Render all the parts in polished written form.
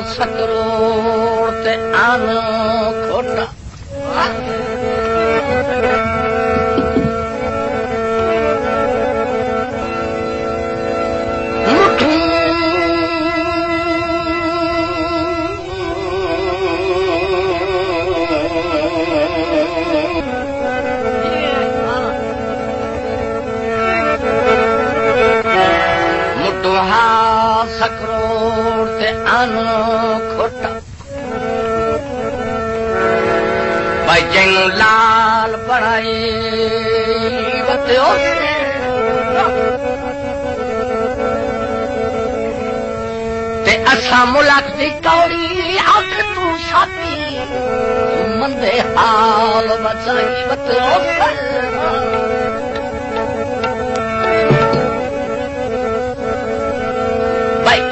सकरोड़ ते आन खोटा सकरोड़ ते आन खोटा भाई जैनू लाल बड़ाई बत्यो ते असा मुलक दी कौड़ी अख तू छाती मंदे हाल बचाई बत्यो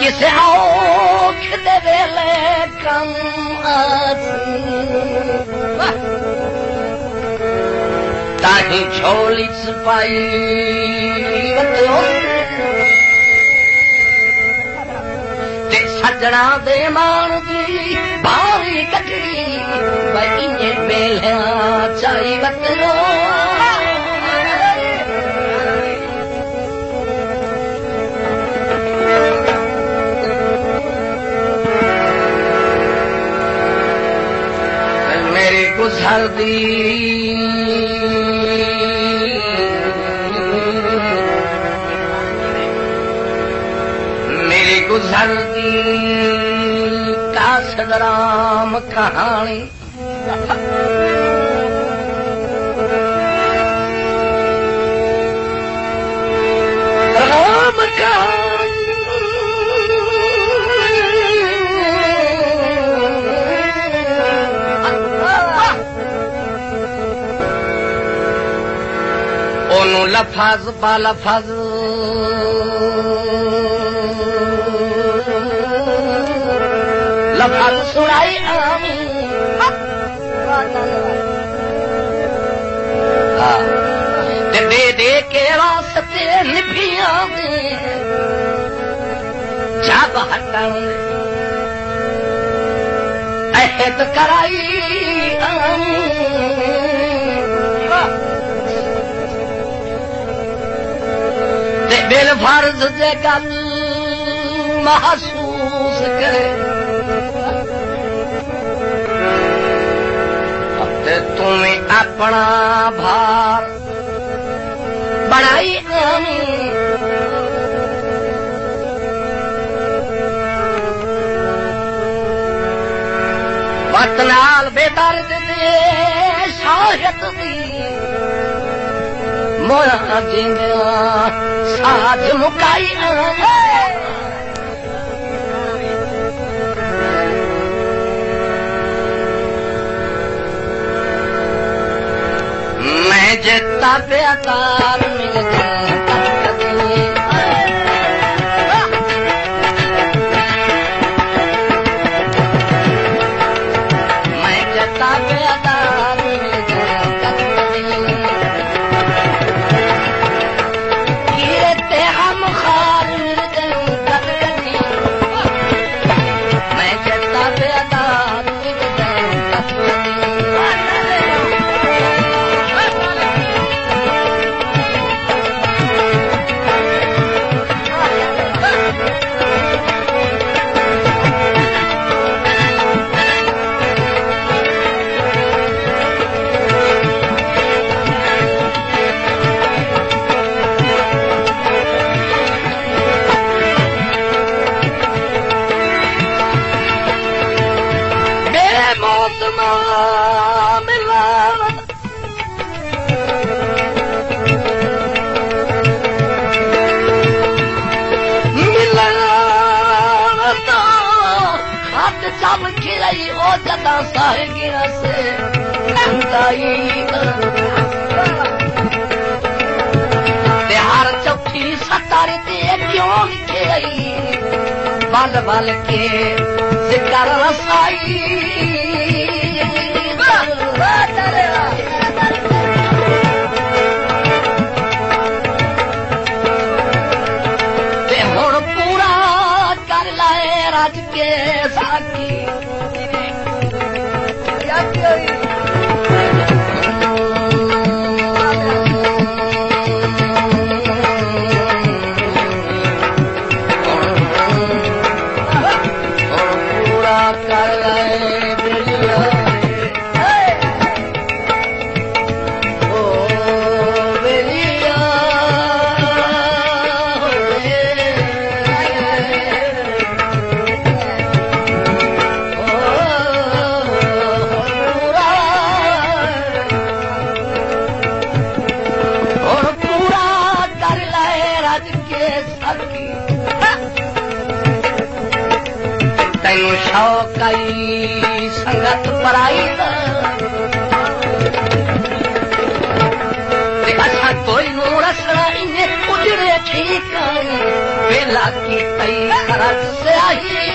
किसे औख दे वेले कम ताही झोली छपाई ते सजना दे मान दी भारी कटड़ी भाई इने वेले चाई बतलो गुजरदी मेरी गुजरदी कासदराम कहानी राम कहानी लफज बालफज लफज सुनाई आमी दे दे के वास्ते निभियां दे जब हटन अहद कराई आमी बिल फर्ज जे गल महसूस करे ते तुम्हें अपना भार बनाई आमी वतनाल बेदर्द दे शाहत दी मोया जिंदा साज मुकाई मैं जितना प्यार मिल मैं जितना प्यार हर चौथी सतारी क्यों बल बल के जिक्र रसाई रज के साकी शौकई संगत पराई असा कोई नूर असरा इन्हें उजरे ठीक वेला की तई खरच से आई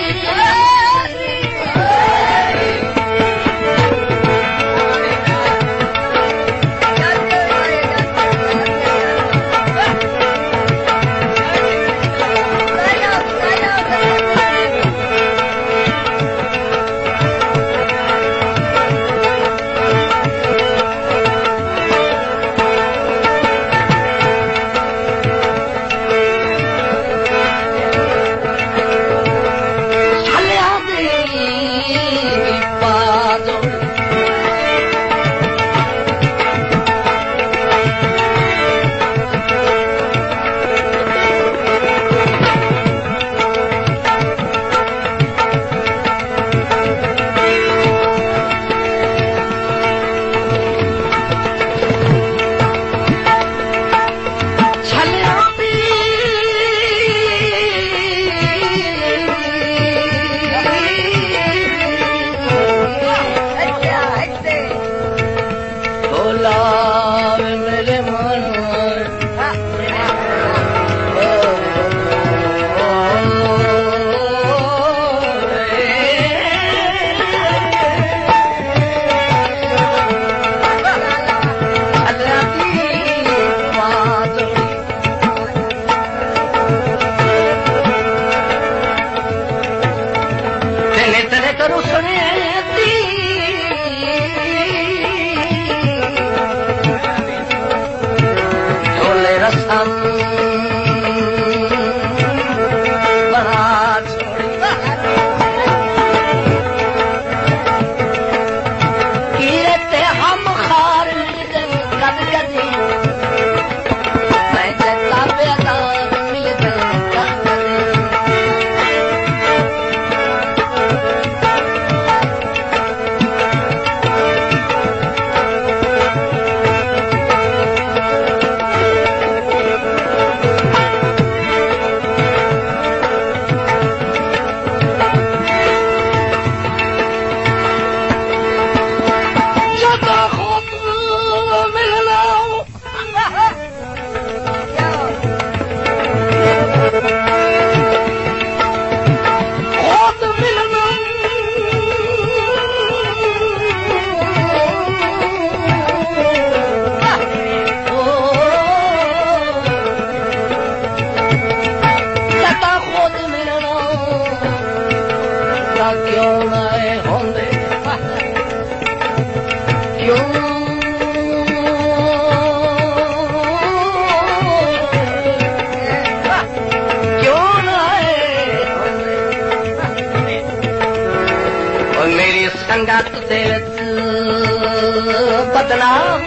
बदनाम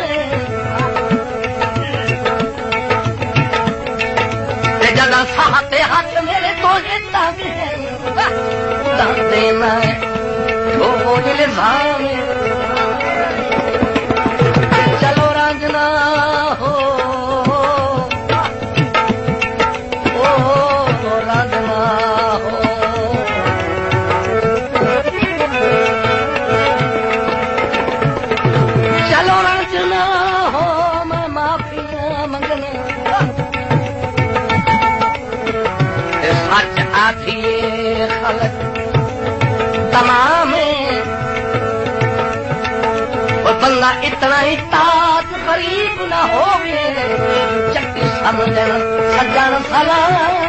जगह साहते हाथ मेरे तो देना चलो राजना हो राजना हो चलो राजना हो मैं माफी मंगने सच आती खलक तमाम बंदा इतना ही तात गरीब न हो चक्की समझन सज्जन सलाम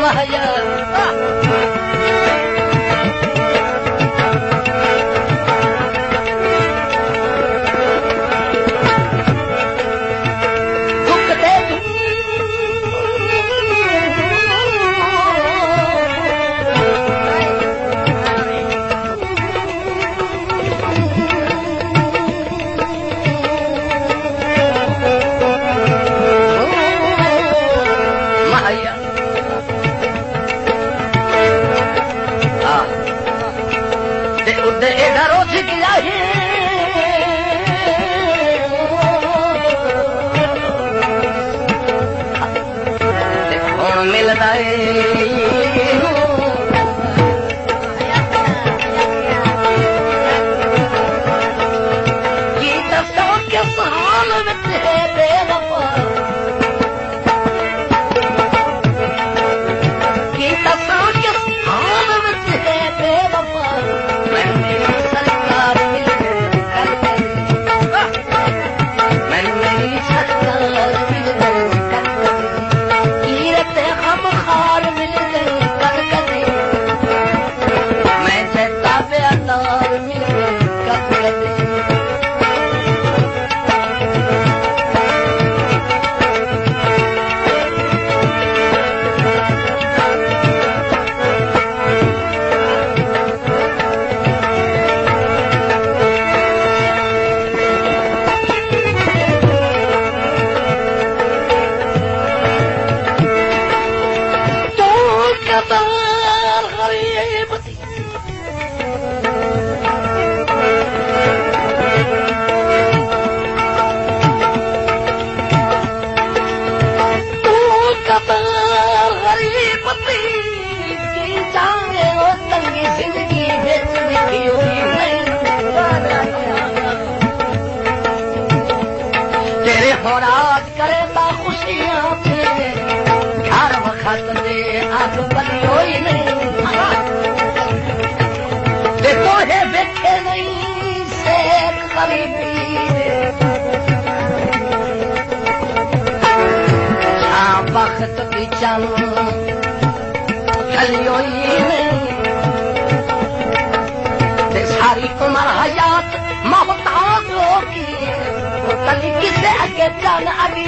माया सारी उम्र हयात मोहताज होगी कभी किसे आगे जान अभी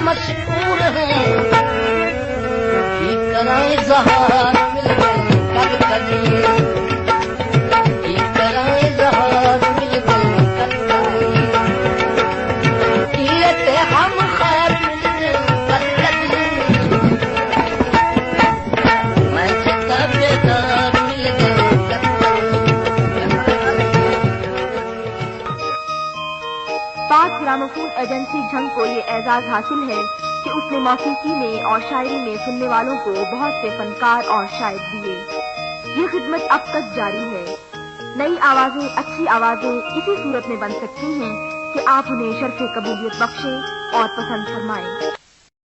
मशहूर है जहार मिल गए कब कभी जहार मिल गए कब कभी हम खैर मिल गए कब कभी मैं बेदार मिल गए कब पाक ग्रामोफोन एजेंसी झंग को ये एजाज हासिल है कि उसने मौसीकी में और शायरी में सुनने वालों को बहुत से फनकार और शायर दिए। ये खिदमत अब तक जारी है। नई आवाजें, अच्छी आवाजें इसी सूरत में बन सकती हैं कि आप उन्हें शर्फ़े कबूलियत बख्शें और पसंद फरमाएं।